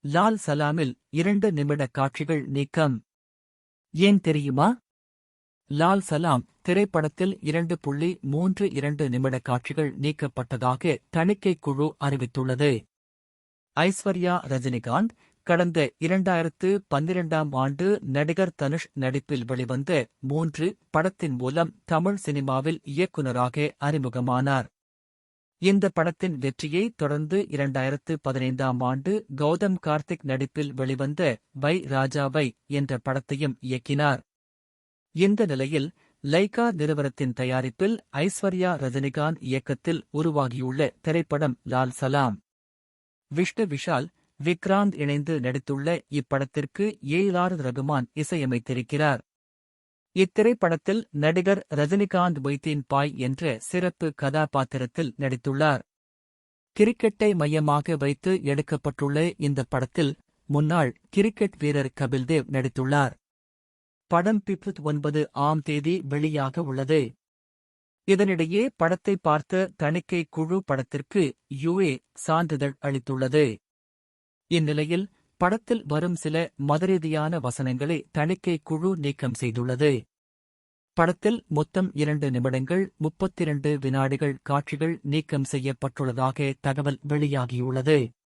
லால் சலாமில் 2 நிமிட காட்சிகள் நீக்கம். ஏன் தெரியுமா? லால் சலாம் திரைப்படத்தில் 2.32 நிமிட காட்சிகள் நீக்கப்பட்டதாக தணிக்கைக் குழு அறிவித்துள்ளது. ஐஸ்வர்யா ரஜினிகாந்த் கடந்த 2012ஆம் ஆண்டு நடிகர் தனுஷ் நடிப்பில் வெளிவந்த 3 படத்தின் மூலம் தமிழ் சினிமாவில் இயக்குநராக அறிமுகமானார். இந்த படத்தின் வெற்றியை தொடர்ந்து 2015ஆம் ஆண்டு கௌதம் கார்த்திக் நடிப்பில் வெளிவந்த வை ராஜா வை என்ற படத்தையும் இயக்கினார். இந்த நிலையில் லைகா நிறுவனத்தின் தயாரிப்பில் ஐஸ்வர்யா ரஜினிகாந்த் இயக்கத்தில் உருவாகியுள்ள திரைப்படம் லால் சலாம். விஷ்ணு விஷால், விக்ராந்த் இணைந்து நடித்துள்ள இப்படத்திற்கு ஏ.ஆர். ரகுமான் இசையமைத்திருக்கிறார். இத்திரைப்படத்தில் நடிகர் ரஜினிகாந்த் மொய்தீன் பாய் என்ற சிறப்பு கதாபாத்திரத்தில் நடித்துள்ளார். கிரிக்கெட்டை மையமாக வைத்து எடுக்கப்பட்டுள்ள இந்த படத்தில் முன்னாள் கிரிக்கெட் வீரர் கபில்தேவ் நடித்துள்ளார். படம் பிப்ரவரி 9ஆம் தேதி வெளியாக உள்ளது. இதனிடையே படத்தை பார்த்த தணிக்கை குழு படத்திற்கு யுஏ சான்றிதழ் அளித்துள்ளது. இந்நிலையில் படத்தில் வரும் சில மதரீதியான வசனங்களை தணிக்கை குழு நீக்கம் செய்துள்ளது. படத்தில் மொத்தம் 2 நிமிடங்கள் 32 வினாடிகள் காட்சிகள் நீக்கம் செய்யப்பட்டுள்ளதாக தகவல் வெளியாகியுள்ளது.